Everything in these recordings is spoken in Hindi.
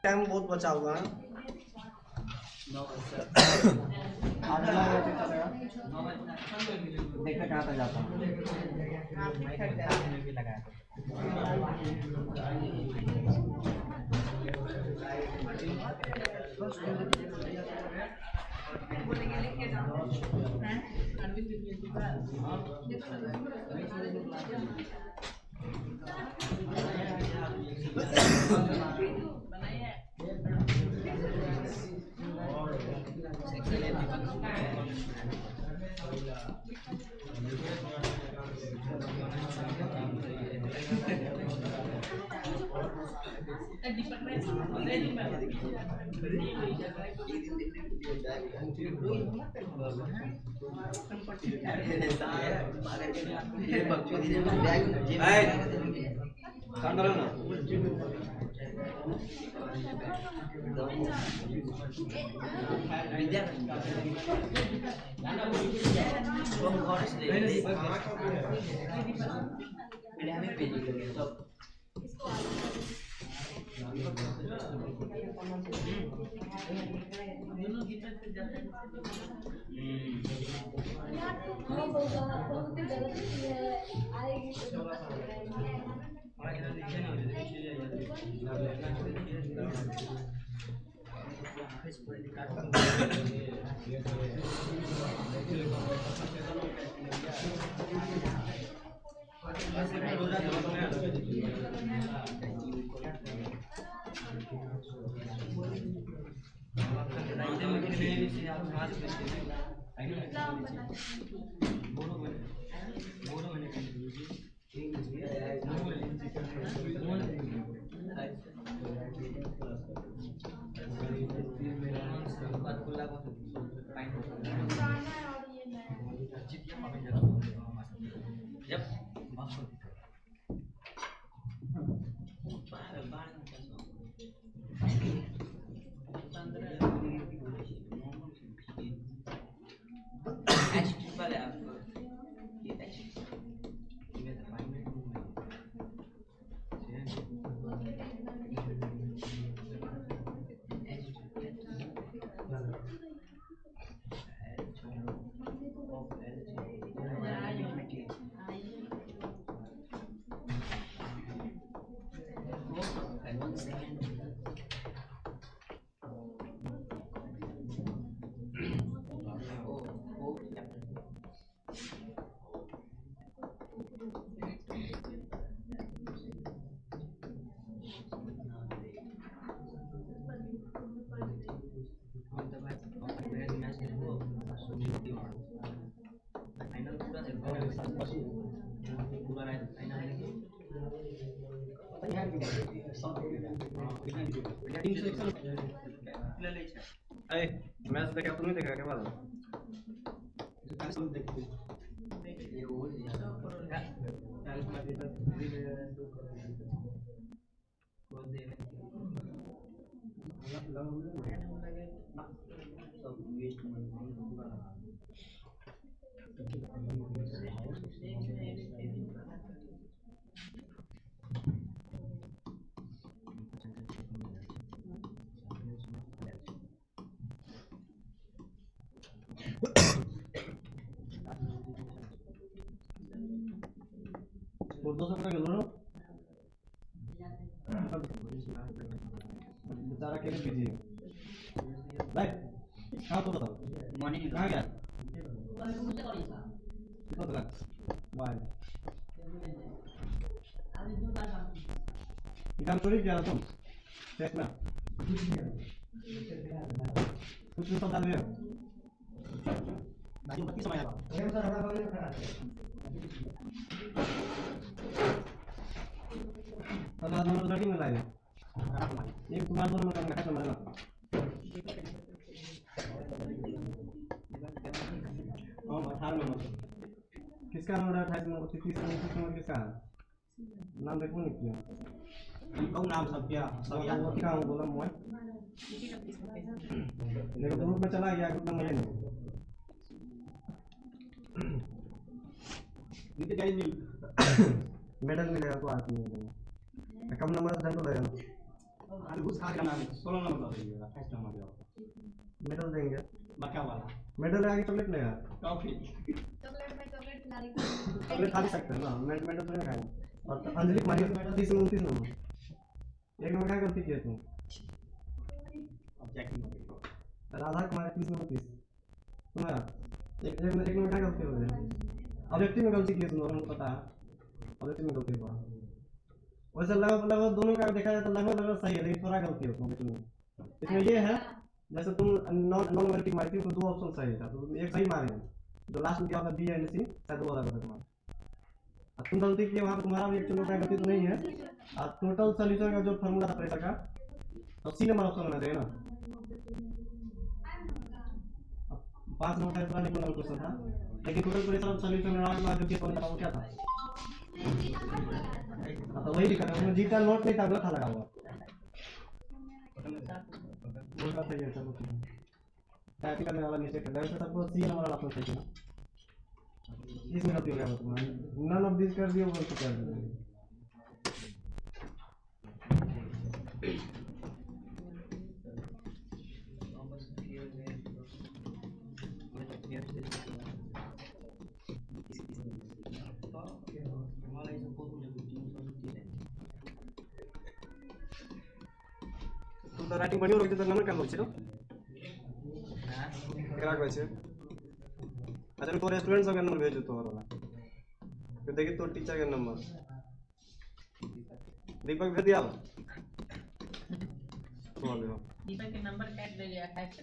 टाइम बहुत बचा हुआ है। 9 बजे आठ बजे चलेगा। 9 बजे देखा कहाँ तक जाता है। भी लगाया मैच देखा तुमने देखा क्या बात और 200 का किलो बेचारा कैसे बिजी है भाई कहाँ तो बताओ मॉर्निंग कहाँ गया कितना तक भाई काम चोरी किया ना तुम चेक ना कुछ भी डाल दिया भाई 25 समय आया kalau menurut tadi nilai ini cuma menurut mereka sebenarnya oh mahal loh किसका नंबर 28 नंबर 30 नंबर किसका नाम देखो नहीं किया कौन नाम सब क्या सब याद क्या हूँ बोला मैं देखो ग्रुप में चला गया ग्रुप में मुझे नहीं इनके क्या मिल मेडल मिलेगा तो आदमी मिलेगा कम नंबर से डंडो लगेगा अरे घुस खा के नाम 16 नंबर दे दीजिएगा, फर्स्ट नंबर दिया मेडल देंगे बड़का वाला मेडल आगे चॉकलेट लेगा टॉफी चॉकलेट खा भी सकते हैं ना मेडल तो नहीं खाएगा। और अंजलि कुमारी 30 में 29 नंबर एक नंबर क्या गलती की तू राधा कुमारी 30 में 29 तुम्हारा एक नंबर क्या गलती हो गई ऑब्जेक्टिव में गलती की तुम लोगों को पता है ऑब्जेक्टिव में गलती हुआ वैसे लगभग दोनों का देखा जाए तो लगभग सही है लेकिन थोड़ा गलती हो तुम इसमें ये है जैसे तुम नॉन नंबर की मारी थी तो 2 ऑप्शन सही था तो तुम एक सही मारे जो लास्ट में क्या होता बी एंड सी शायद 2 अलग होता तुम्हारा तुम गलती किए वहाँ पर तुम्हारा भी एक चलो का गलती तो नहीं है और टोटल सोल्यूशन का जो फॉर्मूला था प्रेशर का तो सी नंबर ऑप्शन में देगा ना 5 नंबर का इतना निकलना क्वेश्चन था लेकिन टोटल प्रेशर सोल्यूशन में जो चीज था वो क्या था तो वही दिक्कत है उसमें जीता नोट नहीं था गलत था लगा हुआ बोलता सही है चलो ठीक है टाइपिंग करने वाला मिस्टेक है वैसे सबको सी नंबर वाला ऑप्शन चाहिए इसमें गलती हो गया तुम्हारा नन ऑफ दिस कर दिया वो तो कर दिया तो राइटिंग बढ़िया होगी तो नंबर कम होछे तो करा कहै छै अच्छा तो स्टूडेंट सब के नंबर भेज तो वाला तो देखि तो टीचर के नंबर दीपक भेज दिया तो दीपक के नंबर काट ले लिया 28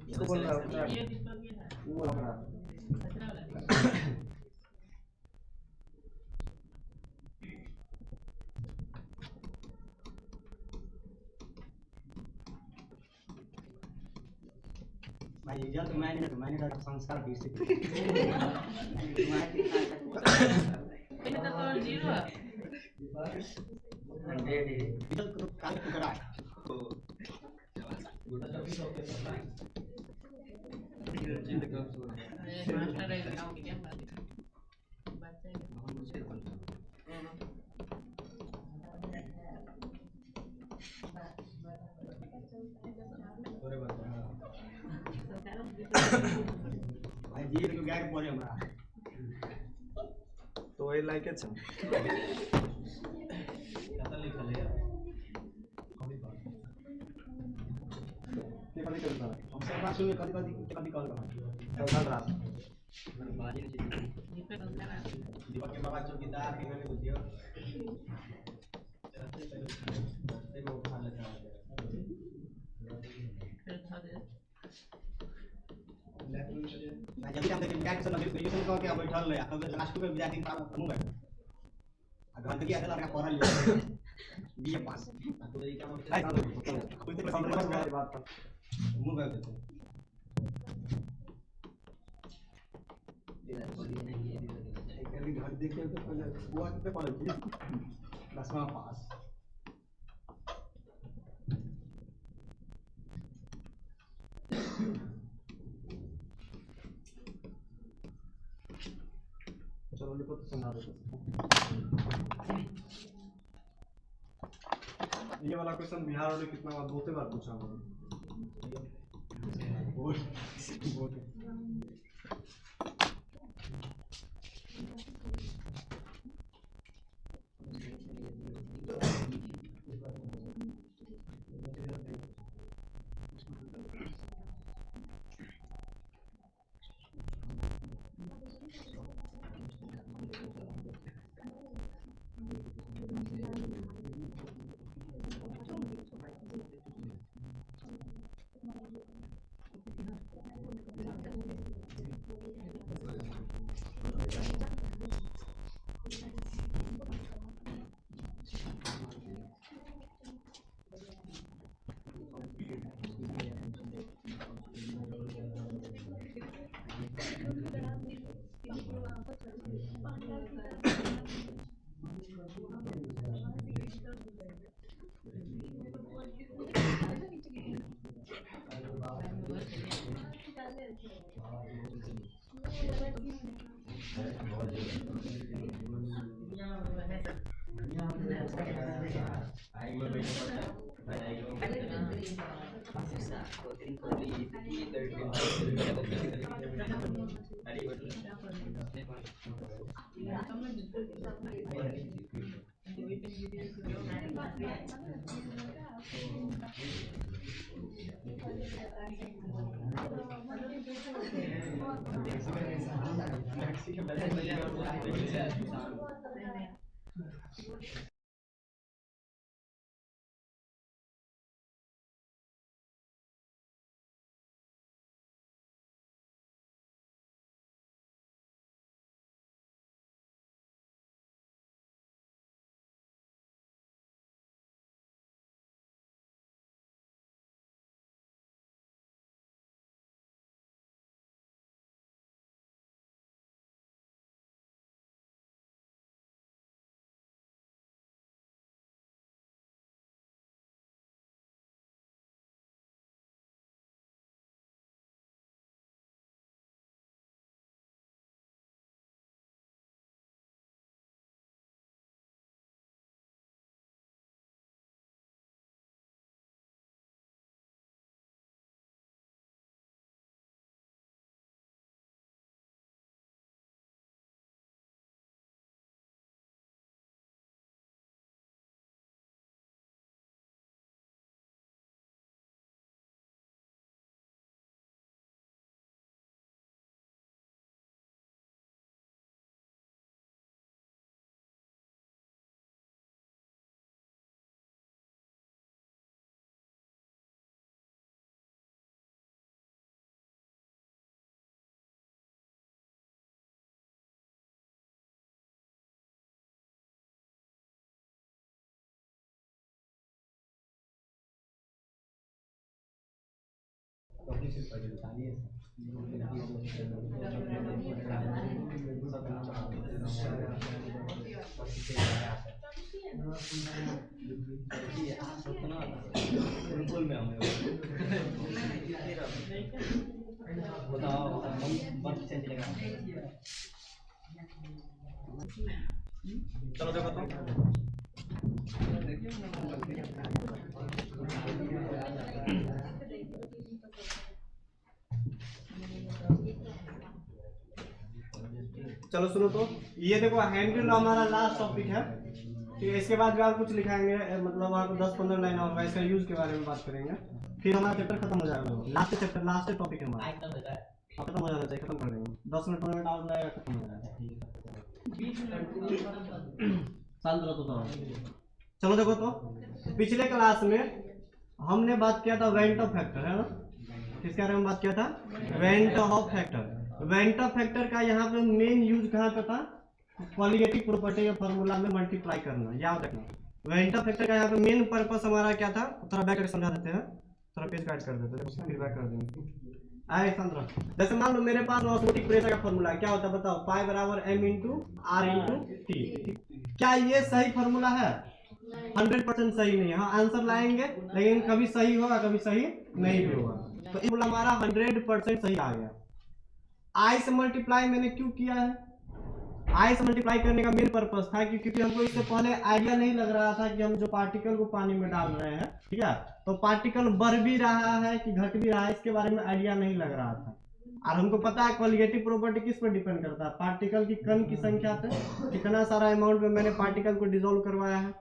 इसको बोल रहा ये दीपक ये है वो बोल रहा भाई रिजल्ट मैंने का संस्कार भी से पहले तो 0 है रिजल्ट को काल करा तो मास्टर है गांव की क्या बात भाई जी तो गाय पड़े हमरा तो वही लाइक है कतल लिखल है ये कभी करता है हम सब बात सुन कभी कॉल करना कल रात बाजी दीपक के बाबा चौकीदार के मैंने बुझियो देखो खा लेता है जब हम देखें क्या सब ग्रेजुएशन को क्या बैठल है अब लास्ट में विद्यार्थी का समूह है अगर क्या है लड़का पढ़ल लिया बीए पास तो ये क्या कोई तो समझ बात था मुंह कर देते एक घर देखिए तो पहले वो पे पढ़ल थी 10वां पास चलो लिखो तो सुना दो ये वाला क्वेश्चन बिहार वाले कितना बार बहुते बार पूछा हमने Yeah. चलो देखो तो चलो सुनो तो ये देखो हैंडल हमारा लास्ट टॉपिक है। ठीक है, इसके बाद भी आप कुछ लिखाएंगे, मतलब वहाँ पे 10-15 लाइन और इसका यूज के बारे में बात करेंगे, फिर हमारा चैप्टर खत्म हो जाएगा। लास्ट चैप्टर लास्ट टॉपिक है हमारा, खत्म हो जाना चाहिए, खत्म कर देंगे 10 मिनट 15 मिनट और लगेगा, खत्म हो जाएगा। शांत रहो तो। चलो देखो तो पिछले क्लास में हमने बात किया था वेंट ऑफ फैक्टर, है ना? किसके बारे में बात किया था? Went of factor. Went of factor का यहाँ पे मेन यूज कहाँ पे था? कॉलिगेटिव प्रॉपर्टी या फॉर्मूला में मल्टीप्लाई करना, याद रखना। वेंट ऑफ फैक्टर का यहाँ पे मेन पर्पस हमारा क्या था? थोड़ा बैक करके समझा देते हैं, थोड़ा पेज काट कर देते हैं, फिर बैक कर देंगे। आए संद्रा, जैसे मान लो मेरे पास ऑस्मोटिक प्रेशर का फॉर्मूला क्या होता है बताओ? पाई बराबर m into R into T. क्या ये सही फॉर्मूला है? 100% सही नहीं है। हाँ आंसर लाएंगे लेकिन कभी सही होगा कभी सही नहीं भी होगा। तो ये फॉर्मूला हमारा 100% सही आ गया। आई से मल्टीप्लाई मैंने क्यों किया है? आई से मल्टीप्लाई करने का मेन पर्पस था क्योंकि हमको इससे पहले आइडिया नहीं लग रहा था कि हम जो पार्टिकल को पानी में डाल रहे हैं, ठीक है, तो पार्टिकल बढ़ भी रहा है कि घट भी रहा है, इसके बारे में आइडिया नहीं लग रहा था। और हमको पता है कॉलिगेटिव प्रॉपर्टी किस पर डिपेंड करता है? पार्टिकल की कण की संख्या पे, कितना सारा अमाउंट में मैंने पार्टिकल को डिसॉल्व करवाया है।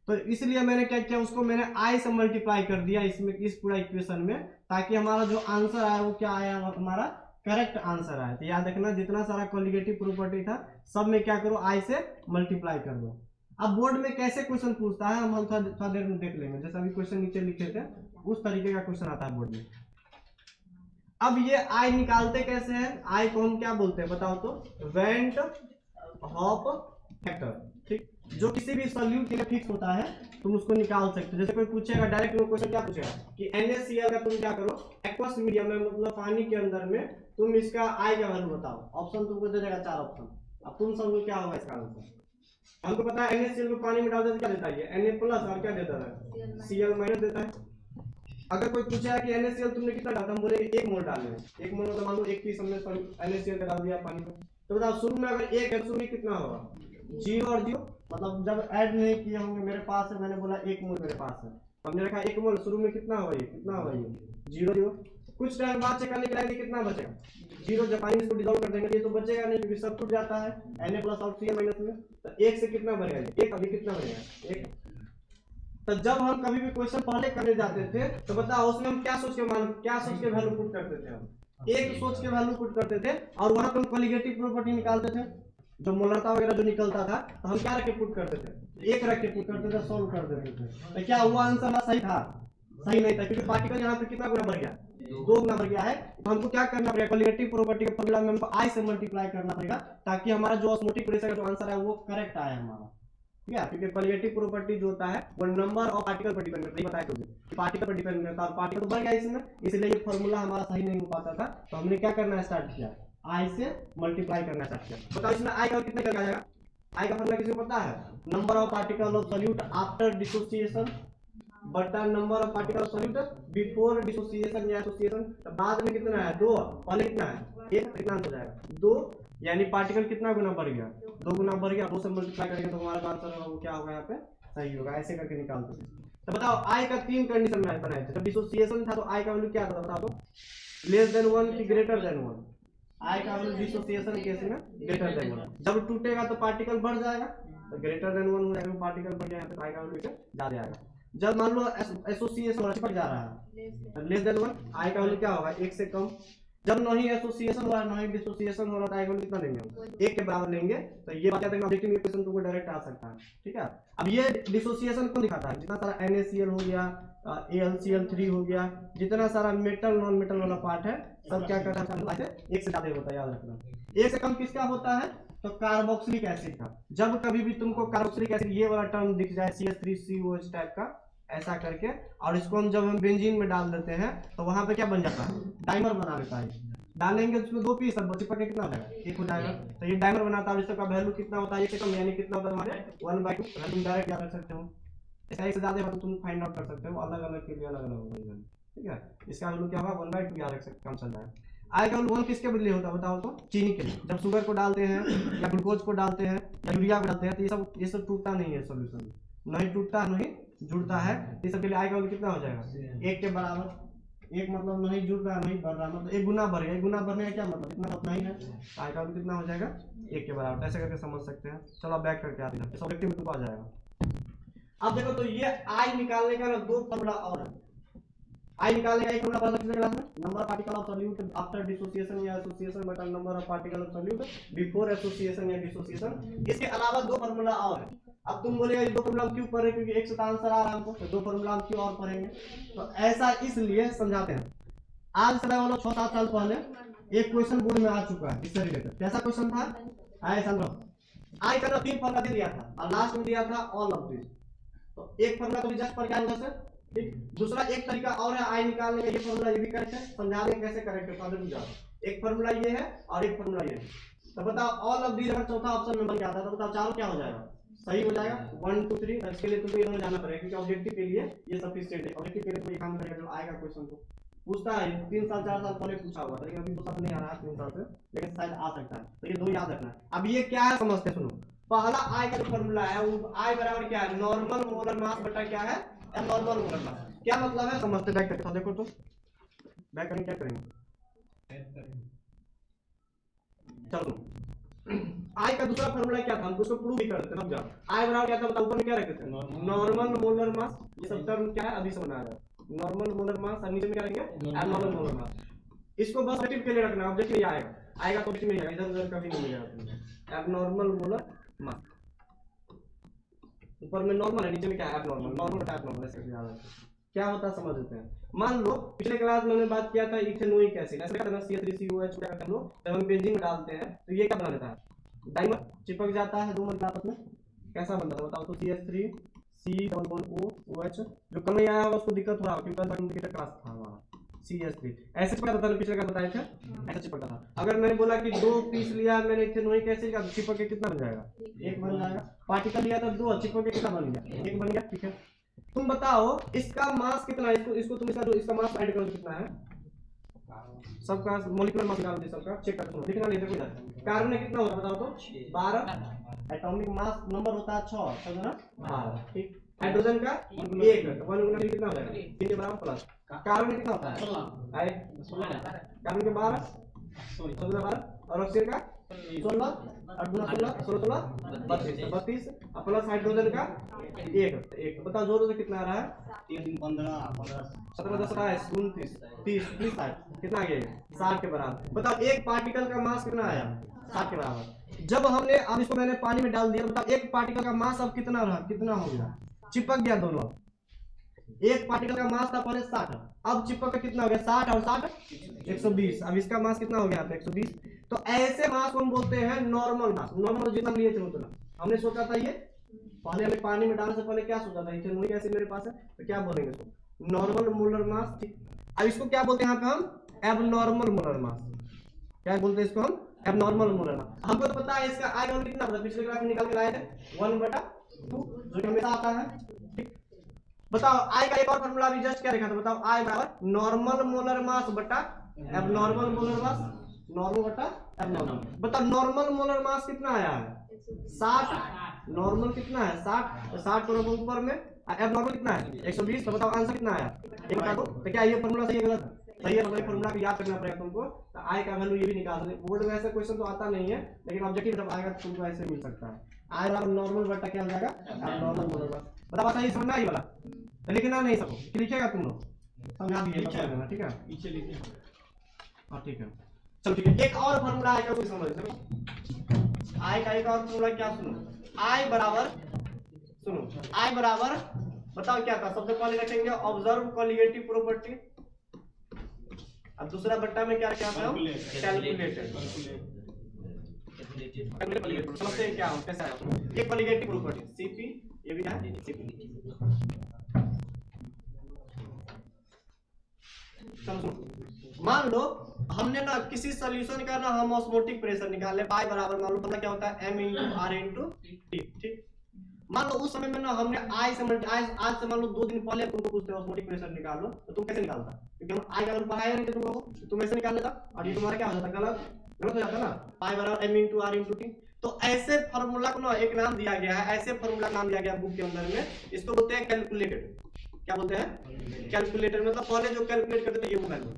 तो इसलिए मैंने क्या किया, उसको मैंने आई से मल्टीप्लाई कर दिया इसमें, इस पूरा इक्वेशन में, ताकि हमारा जो आंसर आया वो क्या आया? हमारा करेक्ट आंसर आया। तो याद रखना जितना सारा कॉलिगेटिव प्रॉपर्टी था सब में क्या करो? आई से मल्टीप्लाई कर दो। अब बोर्ड में कैसे क्वेश्चन पूछता है हम थोड़ा देर में देख लेंगे। जैसे अभी क्वेश्चन नीचे लिखे थे उस तरीके का क्वेश्चन आता है बोर्ड में। अब ये आई निकालते कैसे हैं? आई को हम क्या बोलते हैं बताओ तो? Went of factor. ठीक, जो किसी भी सॉल्यूट के लिए फिक्स होता है तुम उसको निकाल सकते हो। जैसे कोई पूछेगा डायरेक्ट वो क्वेश्चन क्या पूछेगा कि NaCl का तुम क्या करो एक्वस मीडियम में, मतलब पानी के अंदर में, तुम इसका आई का वैल्यू बताओ। ऑप्शन तुमको दे देगा 4 ऑप्शन। अब तुम समझो क्या होगा इसका आंसर। हमको पता है NaCl को पानी में डाल देते क्या देता है? ये Na+ और क्या देता है? Cl- देता है। अगर कोई पूछेगा कि NaCl तुमने कितना डाला, हम बोलेंगे 1 मोल डाले। 1 मोल मतलब मान लो 1 पीस हमने NaCl का डाल दिया पानी में। तो बताओ शुरू में अगर 1 है तो शुरू में कितना होगा? 0 और 0, मतलब जब ऐड नहीं किए होंगे मेरे पास है, मैंने बोला 1 मोल मेरे पास है, हमने रखा 1 मोल, शुरू में कितना होगा? ये कितना होगा? ये 0 0। कुछ टाइम बाद चेक करने के लिए कितना बचेगा 0, जब पानी इसको डिसॉल्व कर देंगे तो ये तो बचेगा नहीं क्योंकि सब टूट जाता है Na प्लस और Cl माइनस में। तो 1 से कितना बनेगा 1, अभी कितना बनेगा 1। तो जब हम कभी भी क्वेश्चन पहले करने जाते थे तो बताओ उसमें हम क्या सोच के वैल्यू पुट करते थे, हम एक सोच के वैल्यू पुट करते थे और वहां पे हम कॉलिगेटिव प्रॉपर्टी निकालते थे, जो मोलरता वगैरह जो निकलता था तो हम क्या रख के पुट करते थे, एक रख के पुट करते थे, सॉल्व कर देते थे। तो क्या हुआ आंसर हमारा सही था? सही नहीं था, क्योंकि पार्टिकल यहाँ पे कितना गुना बढ़ गया 2 गुना बढ़ गया है। तो हमको क्या करना पड़ेगा, कॉलिगेटिव प्रॉपर्टी का फॉर्मूला में हमको I से मल्टीप्लाई करना पड़ेगा ताकि हमारा जो ऑस्मोटिक प्रेशर का जो आंसर है वो करेक्ट आए हमारा, ठीक है। क्योंकि कॉलिगेटिव प्रॉपर्टी जो होता है वो नंबर ऑफ पार्टिकल पर डिपेंड करता है, बताया तुझे कि पार्टिकल पर डिपेंड करता है और पार्टिकल तो बढ़ गया इसमें, इसलिए ये फॉर्मूला हमारा सही नहीं हो पाता था। तो हमने क्या करना स्टार्ट किया, I से मल्टीप्लाई करना स्टार्ट किया। बताओ इसमें I का कितने करके आ जाएगा, I का फॉर्मूला किसी को पता है, number of particle of solute after dissociation बटा number of particle of solute before dissociation या एसोसिएशन। तो बाद में कितना है 2, पहले कितना है 1, कितना हो जाएगा 2, यानी पार्टिकल कितना गुना बढ़ गया 2 गुना बढ़ गया। 2 से मल्टीप्लाई करेंगे तो हमारा आंसर होगा वो क्या होगा यहाँ पे सही होगा, ऐसे करके निकालते थे। तो बताओ I का 3 कंडीशन में बनाए थे, जब डिसोसिएशन था तो I का वैल्यू क्या था बताओ तो, लेस देन 1 की ग्रेटर देन 1, I का वैल्यू डिसोसिएशन केस में ग्रेटर देन 1। जब टूटेगा तो पार्टिकल बढ़ जाएगा तो ग्रेटर देन 1 हो जाएगा, पार्टिकल बढ़ जाएगा तो I का वैल्यू ज्यादा आएगा। जब मान लो एसोसिएशन चिपक जा रहा है लेस देन 1, I का वैल्यू क्या होगा 1 से कम। जब नहीं एसोसिएशन हो रहा है नहीं डिसोसिएशन हो रहा है तो I का वैल्यू कितना लेंगे हम 1 के बराबर लेंगे। तो ये बात याद रखना, ऑब्जेक्टिव इक्वेशन तुमको डायरेक्ट आ सकता है, ठीक है। अब ये डिसोसिएशन को दिखाता है, जितना सारा NaCl हो गया AlCl3 हो गया, जितना सारा मेटल नॉन मेटल वाला पार्ट है सब क्या करता है 1 से ज्यादा होता है, याद रखना। 1 से कम किसका होता है तो कार्बोक्सिलिक एसिड का। जब कभी भी तुमको कार्बोक्सिलिक एसिड ये वाला टर्म दिख जाए CH3COH टाइप का ऐसा करके, और इसको हम जब हम बेंजीन में डाल देते हैं तो वहां पे क्या बन जाता है डाइमर बना देता है। डालेंगे उसमें 2 पीस सब चिपक के कितना हो जाएगा 1 हो जाएगा। तो ये डाइमर बनाता है, इसका वैल्यू कितना होता है 1 से कम, यानी कितना होता है हमारे 1/2। तुम डायरेक्ट याद रख सकते हो, इसका 1 से ज्यादा तो तुम फाइंड आउट कर सकते हो, अलग अलग के लिए अलग अलग होगा, ठीक है। इसका वैल्यू क्या होगा 1/2 याद रख सकते, कम चल जाएगा। I का वैल्यू 1 किसके बदले होता है बताओ तो, चीनी के लिए। जब शुगर को डालते हैं या ग्लूकोज को डालते हैं या यूरिया को डालते हैं तो ये सब टूटता नहीं है, सोल्यूशन नहीं टूटता नहीं जुड़ता है, इस सब के लिए I का वैल्यू कितना हो जाएगा 1 के बराबर। 1 मतलब नहीं जुड़ रहा नहीं बढ़ रहा, मतलब 1 गुना बढ़ गया, 1 गुना बढ़ने का क्या मतलब इतना उतना ही है। I का वैल्यू कितना हो जाएगा 1 के बराबर, ऐसे करके समझ सकते हैं। चलो बैक करके आते हैं, ऑब्जेक्टिव में तुमको आ जाएगा। अब देखो तो ये I निकालने का ना 2 फॉर्मूला और है। I निकालने का एक फॉर्मूला पढ़ा सकते क्लास में, number of particle of solute after dissociation या एसोसिएशन बटा number of particle of solute before association या डिसोसिएशन। इसके अलावा 2 फॉर्मूला और है। अब तुम बोलेगा ये 2 फॉर्मूला क्यों पढ़ रहे, क्योंकि एक से आंसर आ रहा है हमको, तो 2 फॉर्मूला हम क्यों और पढ़ेंगे। तो ऐसा इसलिए समझाते हैं। आज से वालों 6-7 साल पहले एक क्वेश्चन बोर्ड में आ चुका है इससे रिलेटेड। कैसा क्वेश्चन था, आए समझो, I का 3 फॉर्मूला दे दिया था और लास्ट में दिया था ऑल ऑफ दिस। तो एक फॉर्मूला तो जस्ट पढ़ के आए उधर से, ठीक। दूसरा एक तरीका और है I निकालने का, ये फॉर्मूला ये भी करेक्ट है, समझा दें कैसे करेक्ट है, समझ जाओ। एक फॉर्मूला ये है और एक फॉर्मूला ये है। तो बताओ ऑल ऑफ दीज अगर चौथा ऑप्शन में बन के आता है तो बताओ चारों क्या हो जाएगा सही हो जाएगा 1 2 3। इसके लिए तुमको ये दोनों जाना पड़ेगा क्योंकि ऑब्जेक्टिव के लिए ये सफिशिएंट है। ऑब्जेक्टिव के लिए तुम ये काम करेगा जो आएगा क्वेश्चन को पूछता है 3 साल 4 साल पहले पूछा हुआ था, लेकिन अभी तो सब नहीं आ रहा है 3 साल से, लेकिन शायद आ सकता है। तो ये 2 याद रखना है। अब ये क्या है समझते सुनो, पहला I का जो फॉर्मूला है वो I बराबर क्या है नॉर्मल मोलर मास बटा क्या है एब्नॉर्मल मोलर मास। क्या मतलब है समझते बैक करके, देखो तो बैक करके क्या करेंगे। चलो I का दूसरा फॉर्मूला क्या था, हम उसको प्रूव भी करते हैं। समझ जाओ I बराबर क्या था बताओ, ऊपर में क्या रखते थे नॉर्मल मोलर मास, ये सब टर्म क्या है अभी से बनाया है नॉर्मल मोलर मास, और नीचे में क्या रखेंगे एब्नॉर्मल मोलर मास। इसको बस ऑब्जेक्टिव के लिए रखना, ऑब्जेक्टिव ये आएगा तो ऑब्जेक्टिव नहीं आएगा, इधर उधर कभी नहीं मिलेगा। एब्नॉर्मल मोलर मास ऊपर में नॉर्मल है, नीचे में क्या है एब्नॉर्मल, नॉर्मल बटा एब्नॉर्मल, ऐसे याद रखो। क्या होता है समझ लेते हैं। मान लो पिछले क्लास में हमने बात किया था इथेनोइक एसिड, ऐसे क्या करना CH3COH क्या करते हैं लोग, जब हम बेंजीन में डालते हैं तो ये क्या बना देता है डाइमर, चिपक जाता है 2 मॉलिक्यूल आपस में। कैसा बनता है बताओ तो CH3COOH, जो कम नहीं आया होगा उसको दिक्कत हो रहा होगा क्योंकि इंडिकेटर क्लास था वहां CH3 ऐसे चिपका था, पिछले क्लास बताया था ऐसे चिपकता था। अगर मैंने बोला कि 2 पीस लिया मैंने इथेनोइक एसिड का, चिपक के कितना बन जाएगा 1 बन जाएगा। पार्टिकल लिया था 2, चिपक के कितना बन गया 1 बन गया, ठीक है। तुम बताओ इसका मास कितना है, इसको तुम इसका जो इसका मास ऐड करो कितना है, सबका मॉलिक्यूलर मास निकाल दे, सबका चेक कर दो, लिखना नहीं देखो इधर। कार्बन में कितना होता है बताओ तो 12, एटॉमिक मास नंबर होता है 6 समझो ना 12, ठीक। हाइड्रोजन का 1, 1 गुना 3 कितना हो जाएगा 3 के बराबर प्लस कार्बन में कितना होता है? कार्बन के 12, 12 और ऑक्सीजन का 16 और गुना 16 32 और प्लस हाइड्रोजन का 1 बताओ जोर से कितना आ रहा है? 17 10 28 29 30 60 कितना आ गया? 60 के बराबर। बताओ एक पार्टिकल का मास कितना आया? 60 के बराबर। जब हमने अब इसको मैंने पानी में डाल दिया, बताओ एक पार्टिकल का मास अब कितना रहा? कितना हो गया? चिपक गया दोनों। एक पार्टिकल का मास था पहले 60, अब चिपक का कितना हो गया? 60 और 60 120। अब इसका मास कितना हो गया? 120। तो ऐसे मास को हम बोलते हैं नॉर्मल मास। नॉर्मल जितना लिए थे उतना हमने सोचा था। ये पहले हमें पानी में डालने से पहले क्या सोचा था? इथेनॉल गैस मेरे पास है तो क्या बोलेंगे इसको? Normal molar mass. ठीक, अब इसको क्या बोलते हैं यहाँ पे हम? Abnormal molar mass. क्या बोलते हैं इसको हम? Abnormal molar mass. हमको तो पता है इसका आई वैल्यू कितना था, पिछले क्लास में निकाल के लाए थे 1/2 जो कि हमेशा आता है। ठीक, बताओ आई का एक और फॉर्मूला भी जस्ट क्या लिखा था? बताओ आई बराबर नॉर्मल मोलर मास बटा एबनॉर्मल मोलर मास। नॉर्मल बटा एबनॉर्मल। बताओ नॉर्मल मोलर मास कितना आया है? 60। नॉर्मल कितना है? 60। तो 60 को ऊपर में एबनॉर्मल कितना है? 120। तो बताओ आंसर कितना आया? ये बता दो। तो क्या ये फॉर्मूला सही है गलत? सही है। मतलब फॉर्मूला भी याद करना पड़ेगा तुमको। तो आई का वैल्यू ये भी निकाल सकते। बोर्ड में ऐसा क्वेश्चन तो आता नहीं है, लेकिन ऑब्जेक्टिव जब आएगा तो तुमको ऐसे मिल सकता है। आई बराबर नॉर्मल बटा क्या हो जाएगा? Abnormal molar mass. बताओ बताइए समझ में आई वाला? लिखना नहीं सबको, लिखेगा तुम लोग समझा दिए। ठीक है पीछे लिखिए। हाँ ठीक है, चलो ठीक है। एक और फॉर्मूला आएगा कोई समझ लो। आई का एक और फॉर्मूला क्या? सुनो, आई बराबर बताओ क्या था? सबसे पहले रखेंगे ऑब्जर्व कॉलिगेटिव प्रॉपर्टी। अब दूसरा बट्टा में क्या रखा था? कैलकुलेटेड। समझते हैं क्या हो कैसा है? ये कॉलिगेटिव प्रॉपर्टी सीपी, ये भी है सीपी। मान लो हमने ना किसी सॉल्यूशन का ना हम ऑस्मोटिक प्रेशर निकाले, पाई बराबर मान लो पता क्या होता है? m × r × t। ठीक, मान लो उस समय में ना हमने आई से आज से मान लो 2 दिन पहले तुमको पूछते हैं ऑस्मोटिक प्रेशर निकालो, तो तुम कैसे निकालता? क्योंकि हम आई का वैल्यू पढ़ाया नहीं थे तुम लोगों को, तुम ऐसे निकाल लेता और ये तुम्हारा क्या हो जाता? गलत हो जाता ना। पाई बराबर m × r × t। तो ऐसे फार्मूला को ना एक नाम दिया गया है, ऐसे फार्मूला नाम दिया गया बुक के अंदर में, इसको बोलते हैं कैलकुलेटेड। क्या बोलते हैं? कैलकुलेटर। मतलब पहले जो कैलकुलेट करते थे ये वो वैल्यू,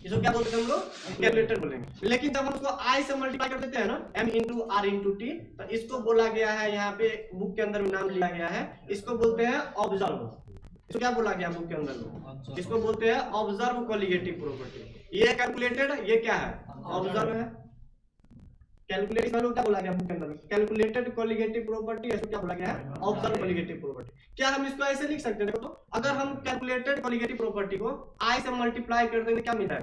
इसको क्या बोलते हैं हम लोग? कैलकुलेटर बोलेंगे। लेकिन जब हम उसको आई से मल्टीप्लाई कर देते हैं ना m × r × t, तो इसको बोला गया है, यहाँ पे बुक के अंदर में नाम लिया गया है, इसको बोलते हैं ऑब्जर्व। इसको क्या बोला गया बुक के अंदर में? इसको बोलते हैं ऑब्जर्व कॉलिगेटिव प्रॉपर्टी। ये कैलकुलेटेड, ये क्या है? ऑब्जर्व है। कैलकुलेट वैल्यू क्या बोला गया बुक के अंदर में? Calculated colligative property. इसको क्या बोला गया है? Observe colligative property. क्या हम इसको ऐसे लिख सकते हैं? देखो तो अगर हम कैलकुलेटेड कॉलिगेटिव प्रॉपर्टी को आई से मल्टीप्लाई कर देंगे क्या मिलता है?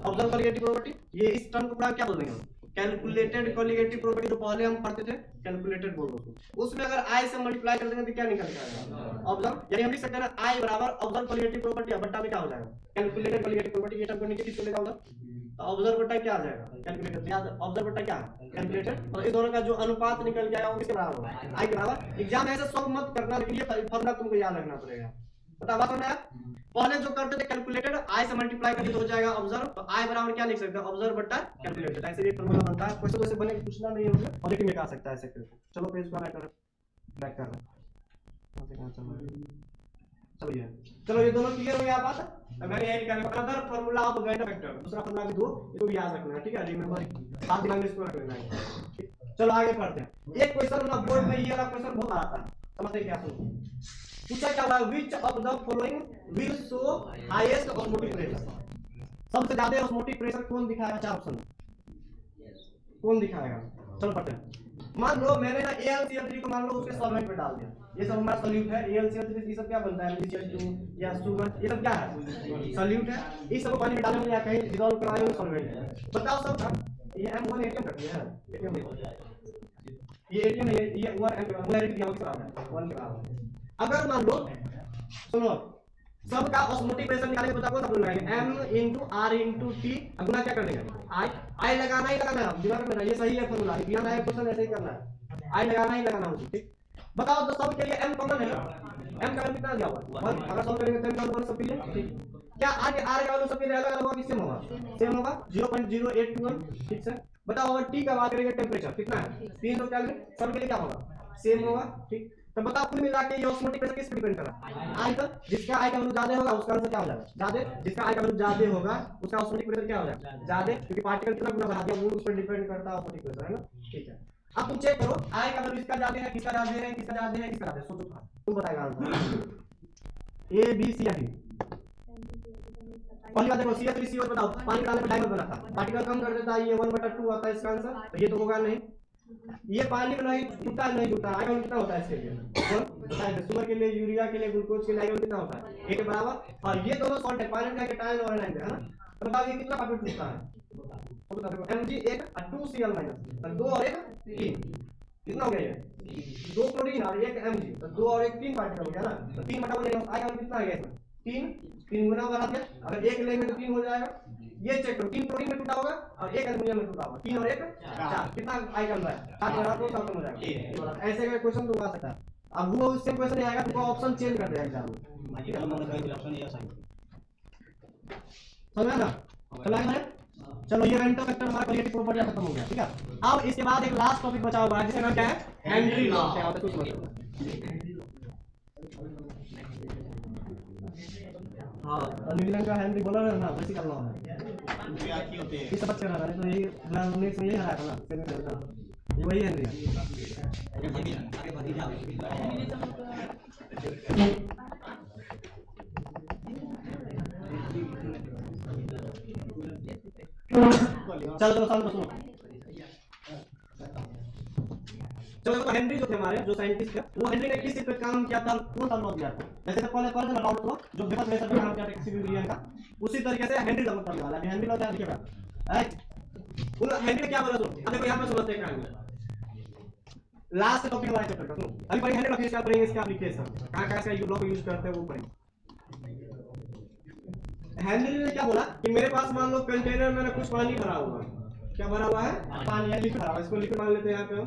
Observe colligative property. ये इस टर्म को क्या बोल देंगे हम? Calculated colligative property. जो पहले हम पढ़ते थे कैलकुलेटेड बोल दो, उसमें अगर आई से मल्टीप्लाई कर देंगे तो क्या निकल जाएगा? ऑब्जर्व। यानी हम लिख सकते हैं ना आई बराबर ऑब्जर्व कॉलिगेटिव प्रॉपर्टी बट्टा में क्या हो जाएगा? Calculated colligative property. ये टर्म को नीचे किसको ले जाओगे? तो ऑब्जर्व बट्टा क्या आ जाएगा? कैलकुलेटेड। याद ऑब्जर्व बट्टा क्या है? कैलकुलेटेड। और इस दोनों का जो अनुपात निकल गया वो किसके बराबर होगा? आई के बराबर। एग्जाम ऐसे सॉल्व मत करना, लेकिन ये फॉर्मूला तुमको याद रखना पड़ेगा। बता बात है? पहले जो करते थे कैलकुलेटेड, आई से मल्टीप्लाई करके तो हो जाएगा ऑब्जर्व। तो आई बराबर क्या लिख सकते हैं? ऑब्जर्व बट्टा कैलकुलेटेड। ऐसे एक फॉर्मूला बनता है। क्वेश्चन वैसे बने पूछना नहीं होगा, ऑब्जेक्टिव में आ सकता है ऐसे करके। चलो पेज पर बैक कर रहा है। चलो ये दोनों क्लियर हो गया बात? मैंने यही लिखा है other formula of vector vector. दूसरा फार्मूला भी दो, इसको भी याद रखना है। ठीक है, रिमेंबर साथ दिमाग में इसको रख लेना है। चलो आगे पढ़ते हैं। एक क्वेश्चन ना बोर्ड में ये वाला क्वेश्चन बहुत आता है, समझते क्या? सुनो, पूछा क्या हुआ? Which of the following will show highest osmotic pressure? सबसे ज्यादा ऑस्मोटिक प्रेशर कौन दिखाएगा? 4 ऑप्शन कौन दिखाएगा? चलो पढ़ते हैं। मान लो मैंने ना AlCl3 को मान लो उसके सॉल्वेंट में डाल दिया। ये सब हमारा सॉल्यूट है। AlCl3 ये सब क्या बनता है? BCl2 या शुगर, ये सब क्या है? सॉल्यूट है। इस सब पानी में डालेंगे या कहीं डिसॉल्व कराएंगे सॉल्वेंट है। बताओ सब ये M1 ATM कर दिया है। ये ATM है, ये 1 M मोलैरिटी दिया हुआ है 1 के बराबर। अगर मान लो सुनो सबका ऑस्मोटिक प्रेशर निकालने के बता कौन सा फॉर्मूला लगाएंगे? m × r × t। गुना क्या कर देंगे? आई लगाना ही लगाना है। दिमाग में ये सही है फॉर्मूला। ध्यान आया क्वेश्चन ऐसे ही करना है। आई लगाना ही लगाना होगा। ठीक, बताओ तो सब के लिए m कॉमन है ना? m का वैल्यू कितना दिया हुआ? 1। अगर सॉल्व करेंगे तो m का वैल्यू 1 सब के लिए। ठीक, क्या आगे r का वैल्यू सबके लिए अलग अलग होगा कि सेम होगा? सेम होगा 0.0821। ठीक है, बताओ अगर t का बात करेंगे टेंपरेचर कितना है? 340 सब के लिए क्या होगा? सेम होगा। ठीक, तो बताओ कुल मिला के ये ऑस्मोटिक प्रेशर किस पे डिपेंड कर रहा है? आई पर। जिसका आई का वैल्यू ज्यादा होगा उसका आंसर क्या हो जाएगा? ज्यादा। जिसका आई का वैल्यू ज्यादा होगा उसका ऑस्मोटिक प्रेशर क्या हो जाएगा? ज्यादा, क्योंकि पार्टिकल कितना गुना बढ़ा दिया वो उस पर डिपेंड करता है ऑस्मोटिक प्रेशर, है ना? ठीक है, अब तुम चेक करो आई का वैल्यू इसका ज्यादा है, किसका ज्यादा है, किसका ज्यादा है, किसका ज्यादा है, सोचो था तुम बताएगा आंसर ए बी सी या डी। पहली बात देखो CH3CO बताओ पानी डालने पर डायमंड बना था, पार्टिकल कम कर देता है, ये 1/2 आता है इसका आंसर, तो ये तो होगा नहीं। ये पानी में नहीं टूटा, नहीं टूटा, आयरन कितना होता है इसके लिए? बताइए, शुगर के लिए, यूरिया के लिए, ग्लूकोज के लिए आयरन कितना होता है? 1 के बराबर। और ये दोनों सॉल्ट है, पानी में जाके टाइम और एनाइन है ना, तो बताओ ये कितना पार्टिकल टूटता है? तो बता दो Mg1 और 2Cl माइनस, तो 2 और 1 3, कितना हो गया ये? 2 क्लोरीन और 1 Mg, तो 2 और 1 3 पार्टिकल हो गया ना, तो 3 बटा 1 आयरन कितना आ गया इसमें? 3 गुना बढ़ा दिया, अगर 1 लेंगे तो 3 हो जाएगा। ये चेक करो 3 क्लोरीन में टूटा होगा और 1 एल्युमिनियम में टूटा होगा, 3 और 1 4, कितना आइटम है? 7 बड़ा तो 7 हो जाएगा। ऐसे का क्वेश्चन तो आ सकता है। अब वो उससे क्वेश्चन नहीं आएगा तो ऑप्शन चेंज कर देगा एग्जाम में, समझ ना? चलो ये रेंटल फैक्टर हमारा क्वालिटी प्रॉपर्टी खत्म हो गया, ठीक है। अब इसके बाद एक लास्ट टॉपिक बचा हुआ है जिसका नाम क्या है? Henry law. क्या होता है कुछ समझो? हाँ, न्यूजीलैंड का हेनरी बोला ना, वैसे कर लो है ये सब अच्छा रहा है, तो ये 2019 में ये हराया था ना, सेमीफाइनल, ये वही हेनरी चलो चलो साल सुनो। चलो तो हेनरी जो थे हमारे जो साइंटिस्ट है, वो हेनरी ने किस चीज पे काम किया था, कौन सा लॉ दिया था? वैसे तो पहले पढ़ा था लॉ तो जो वेपर प्रेशर पे काम किया था किसी भी रिएक्शन का, उसी तरीके से हेनरी लॉ करने वाला है। हेनरी लॉ क्या लिखेगा? उन हेनरी ने क्या बोला सुनो, अब देखो यहां पे समझते हैं क्या लास्ट टॉपिक हमारे चैप्टर का। सुनो अभी पढ़ेंगे हेनरी लॉ किसका पढ़ेंगे, इसका एप्लीकेशन कहां-कहां से ये लॉ को यूज करते हैं वो पढ़ेंगे। हेनरी ने क्या बोला कि मेरे पास मान लो कंटेनर में कुछ पानी भरा हुआ है, क्या भरा हुआ है? पानी या लिक्विड भरा हुआ है, इसको लिक्विड मान लेते हैं यहाँ पे हम।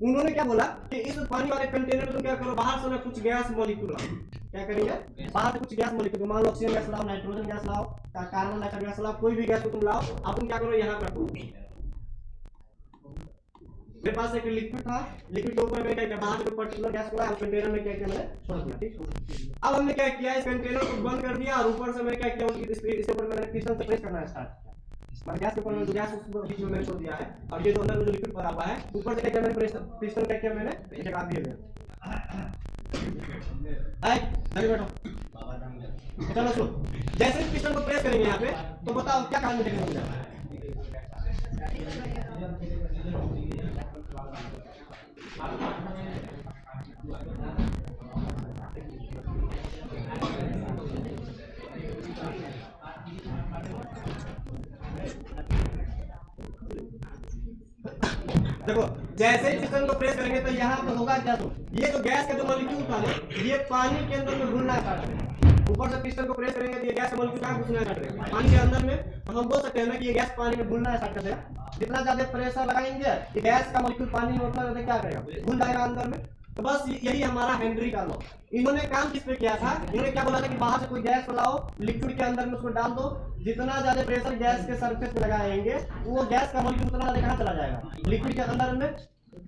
उन्होंने क्या बोला कि इस पानी वाले कंटेनर में तुम क्या करो, बाहर से ना कुछ गैस मॉलिक्यूल लाओ। क्या करेंगे? बाहर से कुछ गैस मॉलिक्यूल, मान लो ऑक्सीजन गैस लाओ, नाइट्रोजन गैस लाओ, कार्बन डाइऑक्साइड गैस लाओ, कोई भी गैस को तुम लाओ। अब तुम क्या करो, यहाँ पे रखो। मेरे पास एक लिक्विड था, लिक्विड के ऊपर मैंने क्या किया, बाहर से कोई पर्टिकुलर गैस को लाया, कंटेनर में क्या किया मैंने छोड़ दिया, ठीक। अब हमने क्या किया, इस कंटेनर को बंद कर दिया और ऊपर से मैंने क्या किया, इसके ऊपर मैंने पिस्टन से प्रेस करना स्टार्ट किया। मैंने गैस के ऊपर जो गैस उसको बीच में मैंने छोड़ दिया है, और ये जो अंदर में जो लिक्विड भरा हुआ है ऊपर से क्या किया मैंने, पिस्टन क्या किया मैंने, एक लगा दिए गए। आई चलिए बैठो। चलो सुनो, जैसे इस पिस्टन को प्रेस करेंगे यहाँ पे, तो बताओ क्या काम देखने को मिलेगा? देखो जैसे ही पिस्टन को प्रेस करेंगे तो यहाँ पे होगा क्या, तो ये जो गैस का जो मॉलिक्यूल था ये पानी के अंदर में घुलना स्टार्ट करेगा। ऊपर से पिस्टन को प्रेस करेंगे तो ये गैस का मॉलिक्यूल कहाँ घुसना स्टार्ट करेगा? पानी के अंदर में। तो हम बोल सकते हैं ना कि ये गैस पानी में घुलना स्टार्ट कर देगा। जितना ज्यादा प्रेशर लगाएंगे ये गैस का मॉलिक्यूल पानी में उतना ज्यादा क्या करेगा, घुल जाएगा अंदर में। तो बस यही हमारा हेनरी का लॉ। इन्होंने काम किस पे किया था, इन्होंने क्या बोला था कि बाहर से कोई गैस लाओ, लिक्विड के अंदर में उसको डाल दो, जितना ज्यादा प्रेशर गैस के सरफेस पे लगाएंगे वो गैस का मॉलिक्यूल उतना ज्यादा कहां चला जाएगा, लिक्विड के अंदर में।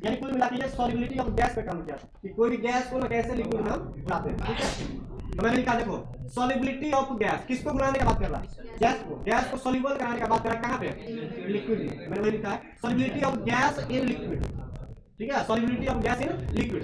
यानी कुल मिला के सॉल्युबिलिटी ऑफ गैस पे काम किया कि कोई भी गैस को ना कैसे लिक्विड में हम बुलाते हैं, ठीक है। तो मैंने लिखा देखो सॉल्युबिलिटी ऑफ गैस, किसको बुलाने का बात कर रहा है, गैस को सॉल्युबल कराने का बात कर रहा है, कहां पे, लिक्विड में। मैंने वही लिखा है solubility of gas in liquid, ठीक है, solubility of gas in liquid.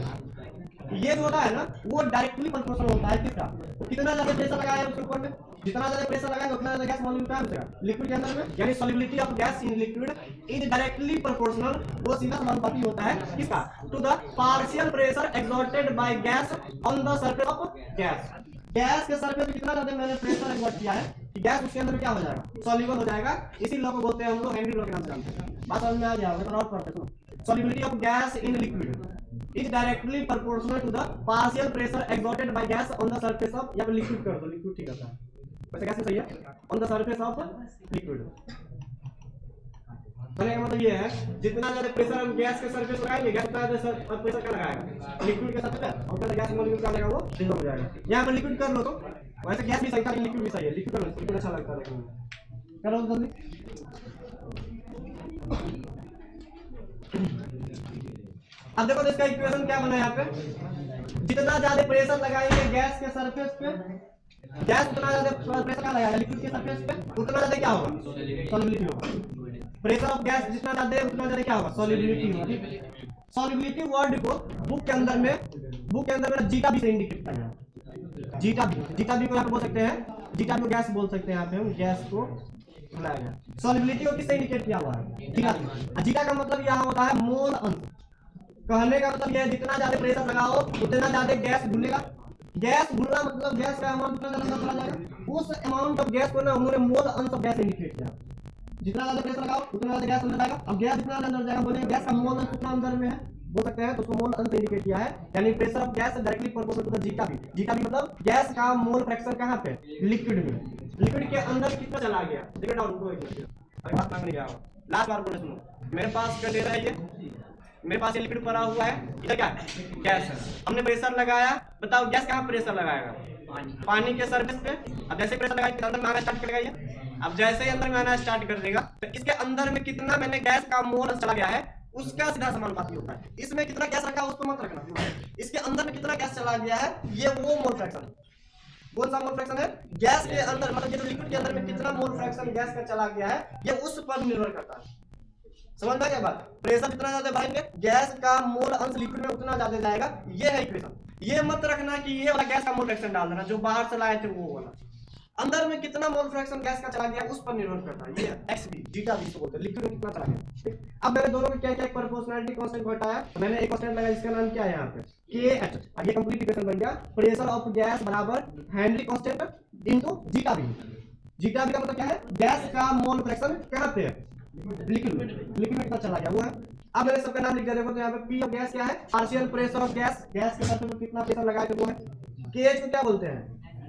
ये जो होता है ना वो डायरेक्टली प्रोपोर्शनल होता है किसका, तो कितना ज्यादा प्रेशर लगाया है उसके ऊपर में, जितना ज्यादा प्रेशर लगाएंगे उतना ज्यादा गैस मॉलिक्यूल कहां बचेगा, लिक्विड के अंदर में। यानी solubility of gas in liquid is directly proportional, वो सीधा समानुपाती होता है किसका, to the partial pressure exerted by gas on the surface of gas. Gas के सरफेस पे कितना ज्यादा मैंने प्रेशर एक्सर्ट किया है कि गैस उसके अंदर क्या हो जाएगा, सॉल्युबल हो जाएगा। इसी लॉ को बोलते हैं हम लोग हेनरी लॉ के नाम से जानते हैं। बात समझ में आ गया होगा तो और पढ़ते हैं। Solubility of gas in liquid is directly proportional to the partial pressure exerted by gas on the surface of, या फिर लिक्विड कर दो, लिक्विड ठीक रहता है वैसे गैस में सही है, on the surface of liquid। कहने का मतलब ये है जितना ज्यादा प्रेशर हम गैस के सरफेस लगाएंगे गैस उतना ज्यादा प्रेशर क्या लगाएगा, लिक्विड के सरफेस पे, और उतना गैस मॉलिक्यूल क्या लगेगा, वो डिसॉल्व हो जाएगा। यहाँ पर लिक्विड कर लो तो वैसे गैस भी सही था, लिक्विड भी सही है, लिक्विड कर लो, लिक्विड अच्छा लगता है देखने में। करो जल्दी। अब देखो तो इसका इक्वेशन क्या बना है यहाँ पे, जितना ज्यादा प्रेशर लगाएंगे गैस के सरफेस पे, गैस उतना ज्यादा प्रेशर का लगाएगा लिक्विड के सरफेस पे, उतना ज्यादा क्या होगा, सॉल्युबिलिटी होगा। प्रेशर ऑफ गैस जितना ज्यादा है उतना ज्यादा क्या होगा, सॉल्युबिलिटी होगा। सॉल्युबिलिटी वर्ड को बुक के अंदर में जीटा भी से इंडिकेट किया है। जीटा भी को यहाँ पे बोल सकते हैं, जीटा को गैस बोल सकते हैं, यहाँ पे हम गैस को बुलाया गया। सॉल्युबिलिटी को किससे इंडिकेट किया हुआ है, जीटा। जीटा का मतलब यहाँ होता है मोल अंश। कहने का मतलब यह है जितना ज्यादा प्रेशर लगाओ उतना ज्यादा गैस घुलेगा। गैस घुलना मतलब गैस का अमाउंट उतना ज्यादा चला जाएगा। उस अमाउंट ऑफ गैस को ना उन्होंने मोल अंश ऑफ गैस इंडिकेट किया। जितना ज्यादा प्रेशर लगाओ उतना ज्यादा गैस अंदर जाएगा। अब गैस जितना अंदर जाएगा बोलेंगे गैस का मोल अंश कितना अंदर में है, बोल सकते हैं, तो उसको मोल अंश इंडिकेट किया है। यानी pressure of gas directly proportional to the zeta भी। जीटा भी मतलब गैस का मोल फ्रैक्शन कहां पे, लिक्विड में। लिक्विड के अंदर कितना चला गया, देखो डाउन को अरे बात मांगने गया लास्ट बार बोले सुनो। मेरे पास क्या दे रहा है, ये मेरे पास ये लिक्विड पड़ा हुआ है, इधर क्या है, गैस है। हमने प्रेशर लगाया, बताओ गैस कहां प्रेशर लगाएगा, पानी के सरफेस पे। अब जैसे प्रेशर लगाएगा अंदर में आना स्टार्ट करेगा ये। अब जैसे ही अंदर में आना स्टार्ट कर देगा तो इसके अंदर में कितना मैंने गैस का मोल चला गया है उसका सीधा समानुपाती होता है। इसमें कितना गैस रखा है उसको मत रखना, इसके अंदर में कितना गैस चला गया है ये वो मोल फ्रैक्शन। कौन सा मोल फ्रैक्शन है, गैस के अंदर मतलब ये जो लिक्विड के अंदर में कितना मोल फ्रैक्शन गैस का चला गया है ये उस पर निर्भर करता है। समझ में क्या बात, प्रेशर जितना ज्यादा बढ़ाएंगे गैस का मोल अंश लिक्विड में उतना ज्यादा जाएगा। ये है इक्वेशन। ये मत रखना कि ये वाला गैस का मोल फ्रैक्शन डाल देना जो बाहर से लाए थे वो वाला। अंदर में कितना मोल फ्रैक्शन गैस का चला गया उस पर निर्भर करता है। ये एक्सबी जीटा भी बोलते हैं, लिक्विड में कितना चला गया। अब मैंने दोनों में क्या क्या प्रोपोर्शनलिटी कांस्टेंट बताया, तो मैंने एक कांस्टेंट लगाया जिसका नाम क्या है यहाँ पे KH। अब ये कंप्लीट इक्वेशन बन गया, प्रेशर ऑफ गैस बराबर हेनरी कांस्टेंट इनटू जीटा भी। जीटा भी का मतलब क्या है, गैस का मोल फ्रैक्शन कहां पे है, लिक्विड में कितना चला गया वो है। अब मैंने सबका नाम लिख दिया, देखो तो यहाँ पे P ऑफ गैस क्या है, partial pressure of gas, gas के सरफेस पे कितना प्रेशर लगाए थे वो है। KH को क्या बोलते हैं,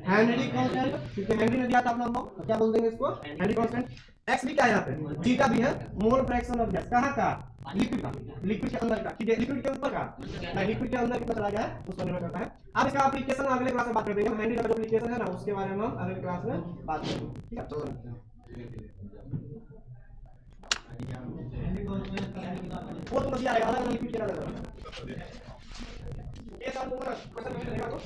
हेनरी कांस्टेंट, क्योंकि हेनरी ने दिया था अपना नाम, तो क्या बोल देंगे इसको, हेनरी कांस्टेंट। x भी क्या है यहाँ पे, जीटा भी है, मोल फ्रैक्शन ऑफ गैस कहाँ का, लिक्विड का, लिक्विड के अंदर का, ठीक है, लिक्विड के ऊपर का नहीं, लिक्विड के अंदर कितना चला गया है उस पर निर्भर करता है। अब इसका एप्लीकेशन अगले क्लास में बात कर देंगे। हेनरी का जो एप्लीकेशन है ना उसके बारे में हम अगले क्लास में बात करेंगे, ठीक है। वो तो दिया रहेगा अलग लिक्विड के अंदर ये सब तो क्वेश्चन में रहेगा तो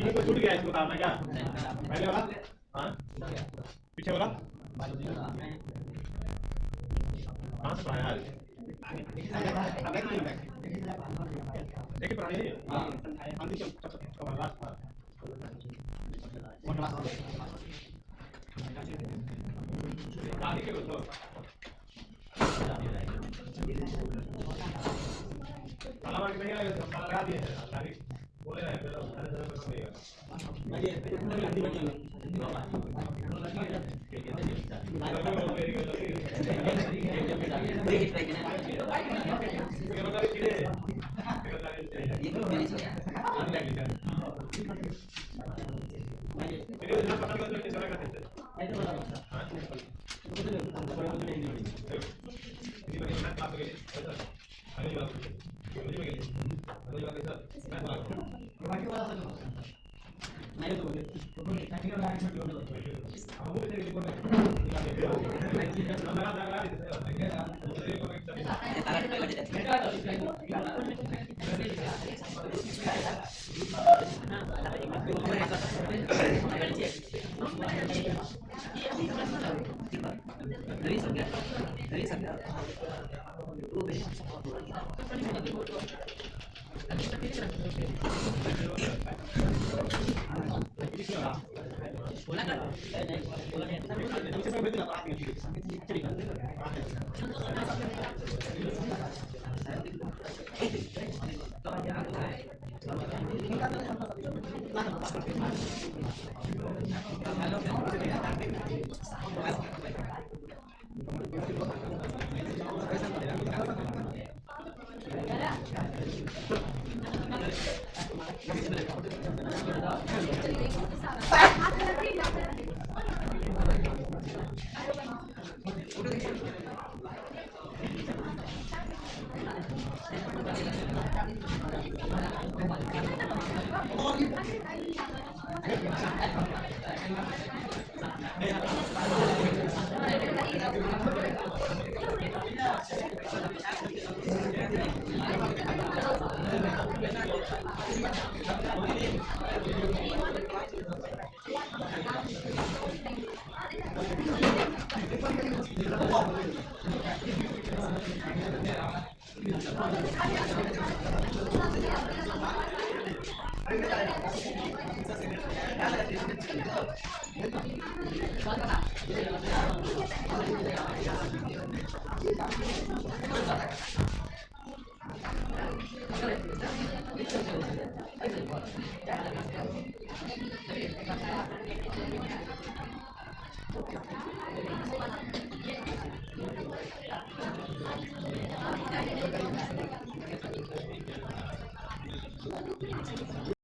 ये तो छूट गया इसको उतारना क्या, पहले वाला हाँ पीछे वाला कहाँ से पढ़ाया यार, देखिए पढ़ाई है